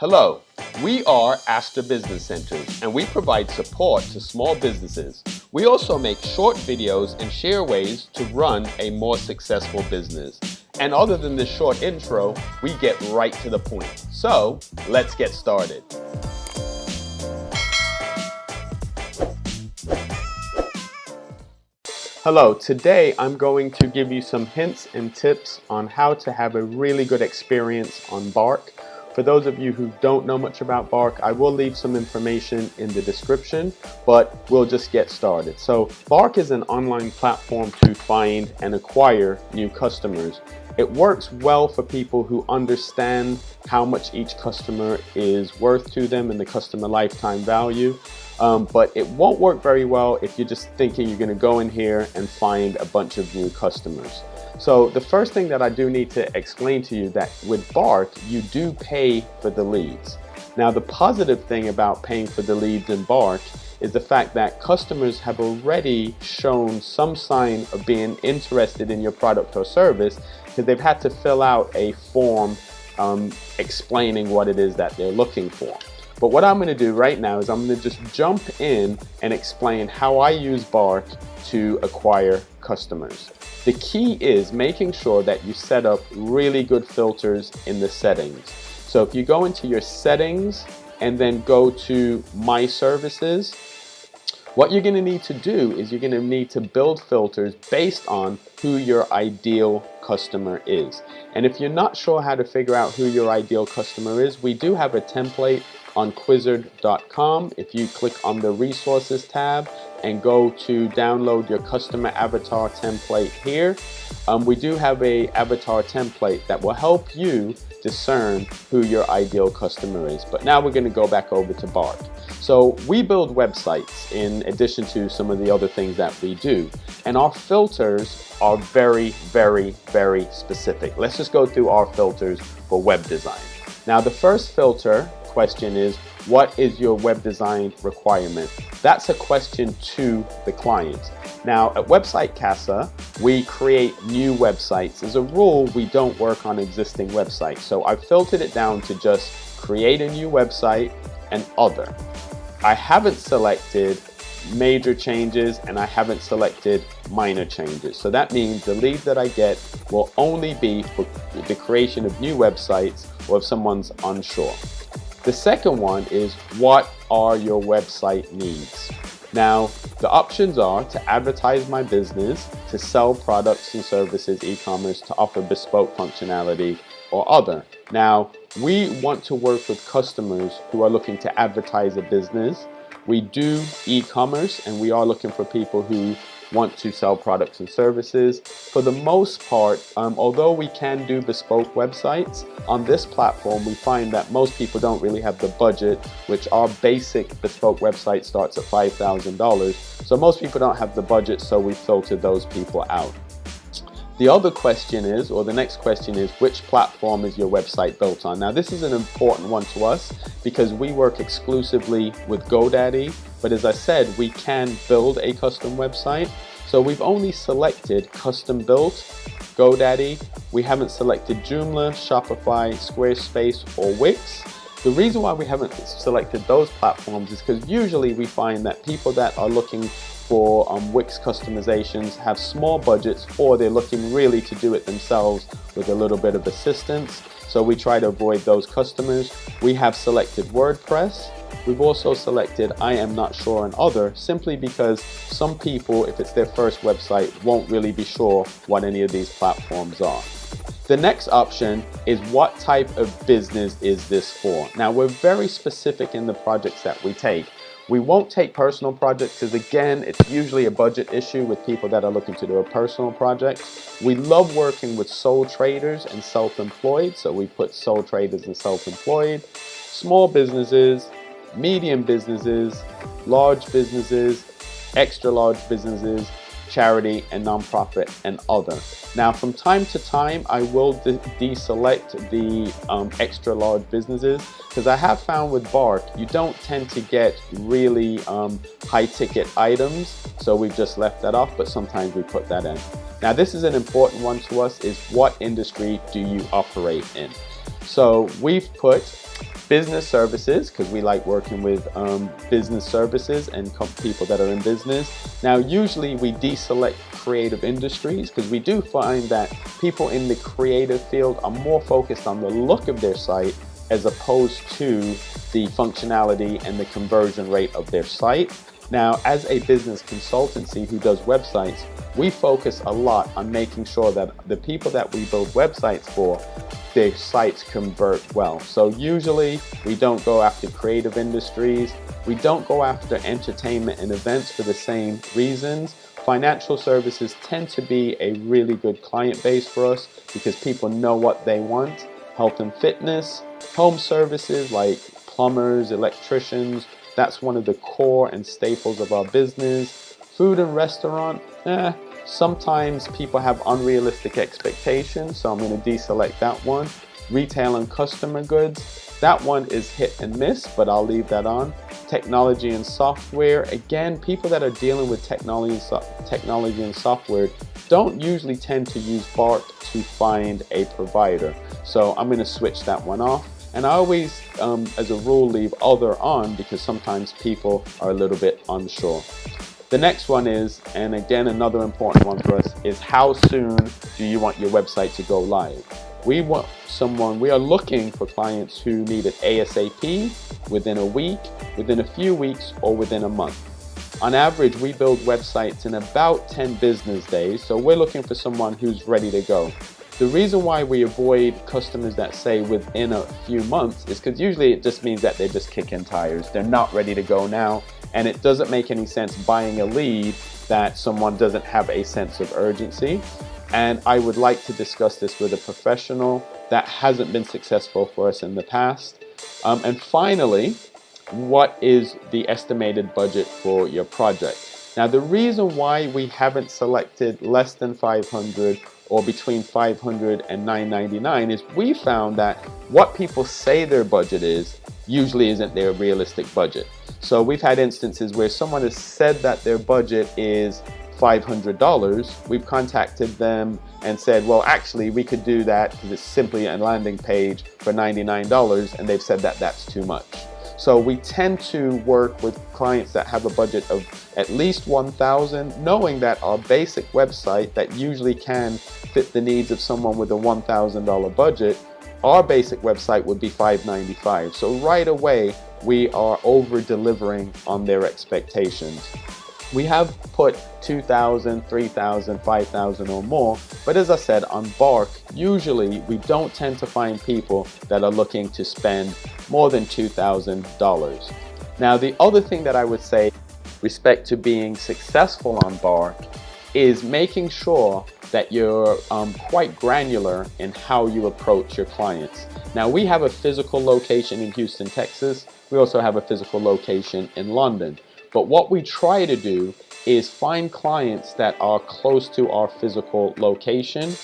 Hello, we are Astor Business Centers, and we provide support to small businesses. We also make short videos and share ways to run a more successful business. And other than this short intro, we get right to the point. So, let's get started. Hello, today I'm going to give you some hints and tips on how to have a really good experience on Bark. For those of you who don't know much about Bark, I will leave some information in the description, but we'll just get started. So Bark is an online platform to find and acquire new customers. It works well for people who understand how much each customer is worth to them and the customer lifetime value. But it won't work very well if you're just thinking you're going to go in here and find a bunch of new customers. So the first thing that I do need to explain to you that with Bark, you do pay for the leads. Now, the positive thing about paying for the leads in Bark is the fact that customers have already shown some sign of being interested in your product or service because they've had to fill out a form explaining what it is that they're looking for. But what I'm going to do right now is I'm going to just jump in and explain how I use Bark to acquire customers. The key is making sure that you set up really good filters in the settings. So if you go into your settings and then go to My Services, what you're going to need to do is you're going to need to build filters based on who your ideal customer is. And if you're not sure how to figure out who your ideal customer is, we do have a template on Quizzard.com. If you click on the Resources tab and go to download your customer avatar template here, we do have a avatar template that will help you discern who your ideal customer is. But now we're going to go back over to Bark. So we build websites in addition to some of the other things that we do. And our filters are very, very, very specific. Let's just go through our filters for web design. Now, the first filter question is, what is your web design requirement? That's a question to the client. Now, at Website Casa, we create new websites. As a rule, we don't work on existing websites. So I've filtered it down to just create a new website and other. I haven't selected major changes and I haven't selected minor changes. So that means the lead that I get will only be for the creation of new websites or if someone's unsure. The second one is, what are your website needs? Now, the options are to advertise my business, to sell products and services, e-commerce, to offer bespoke functionality, or other. Now, we want to work with customers who are looking to advertise a business. We do e-commerce, and we are looking for people who want to sell products and services. For the most part, although we can do bespoke websites, on this platform we find that most people don't really have the budget, which our basic bespoke website starts at $5,000. So most people don't have the budget, so we filtered those people out. The other question is, or the next question is, which platform is your website built on? Now, this is an important one to us because we work exclusively with GoDaddy, but as I said, we can build a custom website. So we've only selected custom built, GoDaddy. We haven't selected Joomla, Shopify, Squarespace, or Wix. The reason why we haven't selected those platforms is because usually we find that people that are looking for Wix customizations have small budgets, or they're looking really to do it themselves with a little bit of assistance. So we try to avoid those customers. We have selected WordPress. We've also selected I am not sure and other, simply because some people, if it's their first website, won't really be sure what any of these platforms are. The next option is, what type of business is this for? Now, we're very specific in the projects that we take. We won't take personal projects because, again, it's usually a budget issue with people that are looking to do a personal project. We love working with sole traders and self-employed, so we put sole traders and self-employed, small businesses, medium businesses, large businesses, extra large businesses, charity and nonprofit, and other. Now, from time to time, I will deselect the extra large businesses because I have found with Bark, you don't tend to get really high ticket items. So we've just left that off, but sometimes we put that in. Now, this is an important one to us, is what industry do you operate in? So we've put Business services, because we like working with business services and people that are in business. Now, usually we deselect creative industries because we do find that people in the creative field are more focused on the look of their site as opposed to the functionality and the conversion rate of their site. Now, as a business consultancy who does websites, we focus a lot on making sure that the people that we build websites for, their sites convert well. So usually we don't go after creative industries. We don't go after entertainment and events for the same reasons. Financial services tend to be a really good client base for us because people know what they want. Health and fitness, home services like plumbers, electricians, that's one of the core and staples of our business. Food and restaurant, sometimes people have unrealistic expectations, so I'm going to deselect that one. Retail and customer goods, that one is hit and miss, but I'll leave that on. Technology and software, again, people that are dealing with technology and software don't usually tend to use BARC to find a provider, so I'm going to switch that one off. And I always, as a rule, leave other on because sometimes people are a little bit unsure. The next one is, and again another important one for us, is how soon do you want your website to go live? We are looking for clients who need it ASAP, within a week, within a few weeks, or within a month. On average, we build websites in about 10 business days, so we're looking for someone who's ready to go. The reason why we avoid customers that say within a few months is because usually it just means that they're just kicking tires. They're not ready to go now, and it doesn't make any sense buying a lead that someone doesn't have a sense of urgency. And I would like to discuss this with a professional. That hasn't been successful for us in the past. And finally, what is the estimated budget for your project? Now, the reason why we haven't selected less than 500 or between 500 and 999 is we found that what people say their budget is usually isn't their realistic budget. So we've had instances where someone has said that their budget is $500. We've contacted them and said, well, actually we could do that because it's simply a landing page for $99, and they've said that that's too much. So we tend to work with clients that have a budget of at least $1,000, knowing that our basic website that usually can fit the needs of someone with a $1,000 budget, our basic website would be $595. So right away, we are over-delivering on their expectations. We have put 2,000, 3,000, 5,000 or more, but as I said, on BARC, usually we don't tend to find people that are looking to spend more than $2,000. Now, the other thing that I would say with respect to being successful on BARC is making sure that you're quite granular in how you approach your clients. Now, we have a physical location in Houston, Texas. We also have a physical location in London. But what we try to do is find clients that are close to our physical location.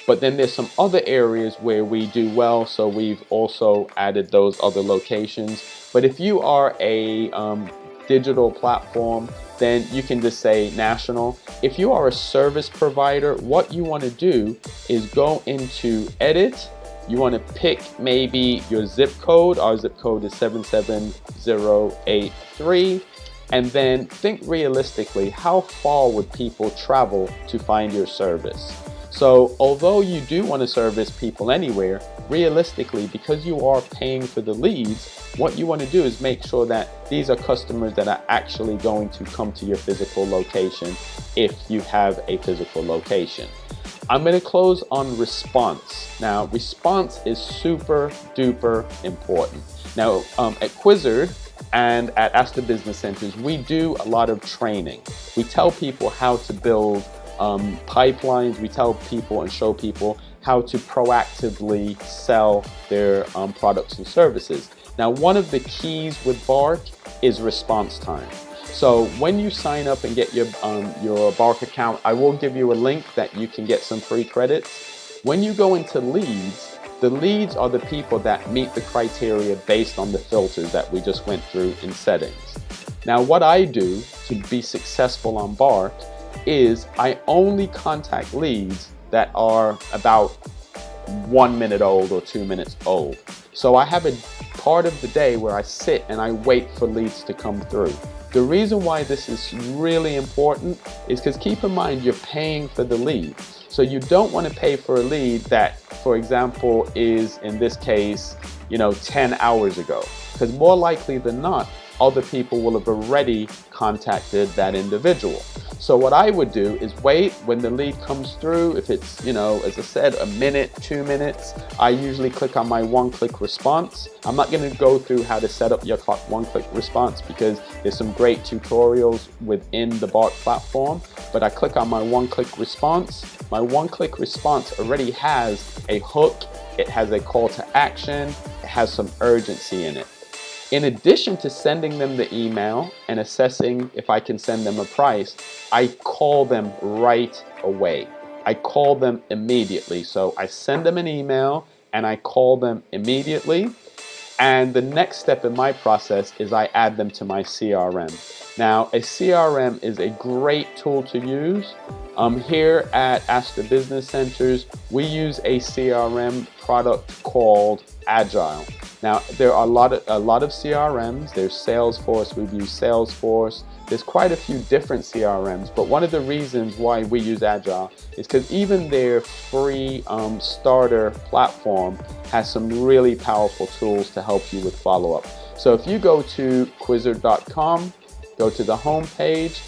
But then there's some other areas where we do well, so we've also added those other locations. But if you are a digital platform, then you can just say national. If you are a service provider, what you want to do is go into edit. You want to pick maybe your zip code. Our zip code is 77083. And then think realistically, how far would people travel to find your service? So although you do want to service people anywhere, realistically, because you are paying for the leads, what you want to do is make sure that these are customers that are actually going to come to your physical location if you have a physical location. I'm going to close on response. Now, response is super duper important. Now, at Quizzard and at Astor Business Centers, we do a lot of training. We tell people how to build pipelines. We tell people and show people how to proactively sell their products and services. Now, one of the keys with BARC is response time. So when you sign up and get your BARC account, I will give you a link that you can get some free credits. When you go into leads, the leads are the people that meet the criteria based on the filters that we just went through in settings. Now, what I do to be successful on BARC is I only contact leads that are about 1 minute old or 2 minutes old. So I have a part of the day where I sit and I wait for leads to come through. The reason why this is really important is because keep in mind you're paying for the lead. So you don't want to pay for a lead that, for example, is in this case, 10 hours ago. Because more likely than not, other people will have already contacted that individual. So what I would do is wait when the lead comes through. If it's, as I said, a minute, 2 minutes, I usually click on my one-click response. I'm not going to go through how to set up your one-click response because there's some great tutorials within the Bark platform, but I click on my one-click response. My one-click response already has a hook, it has a call to action, it has some urgency in it. In addition to sending them the email and assessing if I can send them a price, I call them right away. I call them immediately. So I send them an email and I call them immediately. And the next step in my process is I add them to my CRM. Now, a CRM is a great tool to use. Here at Astor Business Centers, we use a CRM product called Agile. Now, there are a lot of CRMs. There's Salesforce. We've used Salesforce. There's quite a few different CRMs, but one of the reasons why we use Agile is because even their free starter platform has some really powerful tools to help you with follow-up. So if you go to Quizzer.com, go to the home page,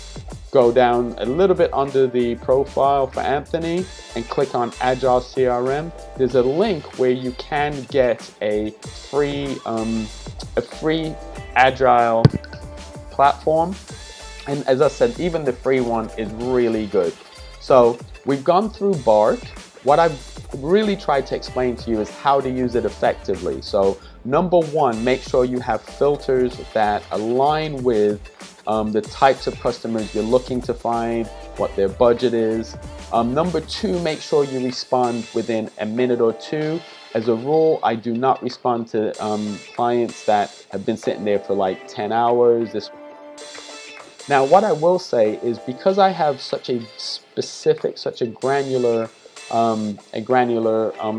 go down a little bit under the profile for Anthony and click on Agile CRM. There's a link where you can get a free Agile platform. And as I said, even the free one is really good. So we've gone through Bark. What I've really tried to explain to you is how to use it effectively. So number one, make sure you have filters that align with the types of customers you're looking to find, what their budget is. Number two, make sure you respond within a minute or two. As a rule, I do not respond to clients that have been sitting there for like 10 hours. Now, what I will say is because I have such a specific, such a granular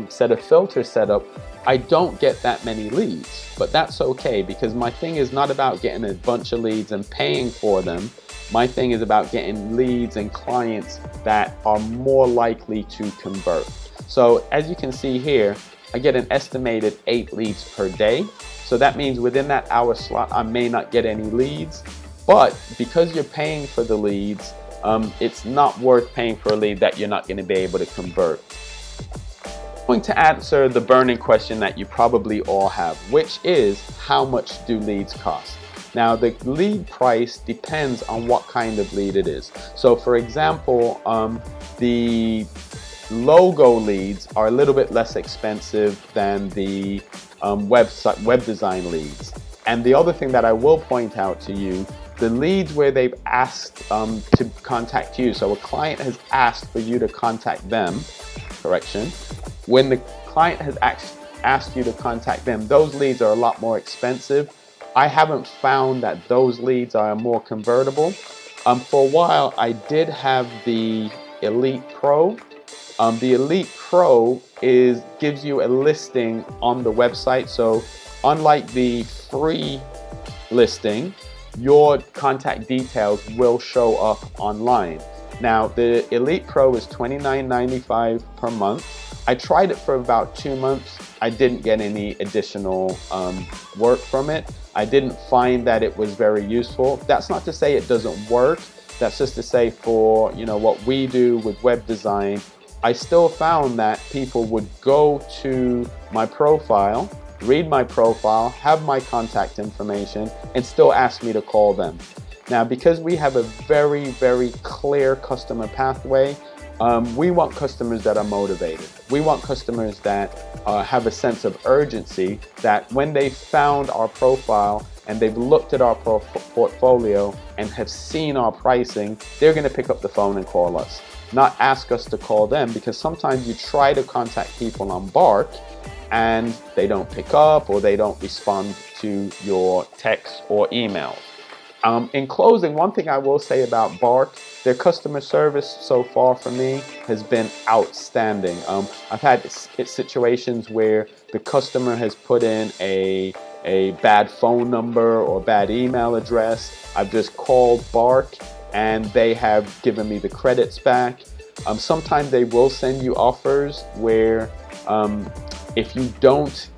set of filters set up, I don't get that many leads, but that's okay because my thing is not about getting a bunch of leads and paying for them. My thing is about getting leads and clients that are more likely to convert. So as you can see here, I get an estimated 8 leads per day. So that means within that hour slot, I may not get any leads, but because you're paying for the leads, it's not worth paying for a lead that you're not going to be able to convert. I'm going to answer the burning question that you probably all have, which is how much do leads cost? Now, the lead price depends on what kind of lead it is. So for example, the logo leads are a little bit less expensive than the web design leads. And the other thing that I will point out to you, the leads where they've asked to contact you, so a client has asked for you to contact them, when the client has asked you to contact them, those leads are a lot more expensive. I haven't found that those leads are more convertible. For a while, I did have the Elite Pro. The Elite Pro gives you a listing on the website, so unlike the free listing, your contact details will show up online. Now, the Elite Pro is $29.95 per month. I tried it for about 2 months. I didn't get any additional work from it. I didn't find that it was very useful. That's not to say it doesn't work. That's just to say for what we do with web design, I still found that people would go to my profile, read my profile, have my contact information, and still ask me to call them. Now, because we have a very, very clear customer pathway, we want customers that are motivated. We want customers that have a sense of urgency, that when they found our profile and they've looked at our portfolio and have seen our pricing, they're going to pick up the phone and call us, not ask us to call them, because sometimes you try to contact people on Bark and they don't pick up or they don't respond to your text or email. In closing, one thing I will say about Bark, their customer service so far for me has been outstanding. I've had situations where the customer has put in a a bad phone number or bad email address, I've just called Bark and they have given me the credits back. Sometimes they will send you offers where if you don't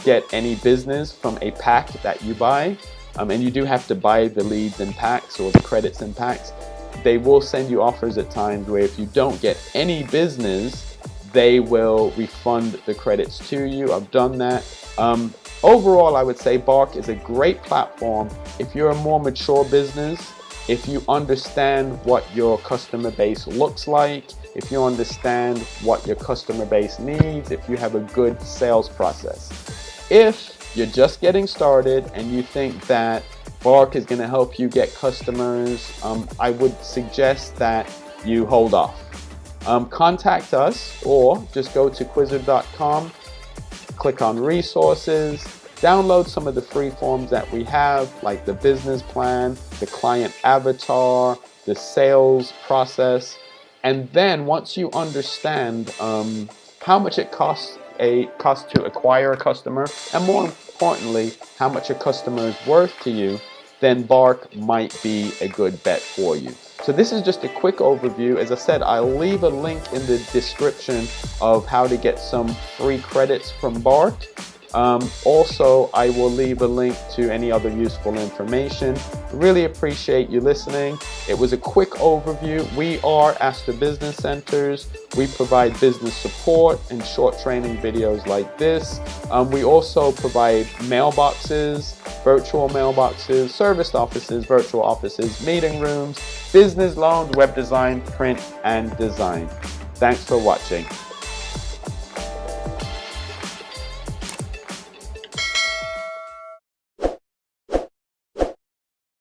get any business from a pack that you buy, and you do have to buy the leads in packs or the credits in packs, they will send you offers at times where if you don't get any business, they will refund the credits to you. I've done that. Overall, I would say Bark is a great platform if you're a more mature business, if you understand what your customer base looks like, if you understand what your customer base needs, if you have a good sales process. If you're just getting started and you think that Bark is going to help you get customers, I would suggest that you hold off. Contact us or just go to Quizzer.com, click on resources, download some of the free forms that we have, like the business plan, the client avatar, the sales process. And then once you understand how much it costs to acquire a customer, and more importantly, how much a customer is worth to you, then Bark might be a good bet for you. So this is just a quick overview. As I said, I'll leave a link in the description of how to get some free credits from Bark. Also, I will leave a link to any other useful information. Really appreciate you listening. It was a quick overview. We are Astor Business Centers. We provide business support and short training videos like this. We also provide mailboxes, virtual mailboxes, service offices, virtual offices, meeting rooms, business loans, web design, print, and design. Thanks for watching.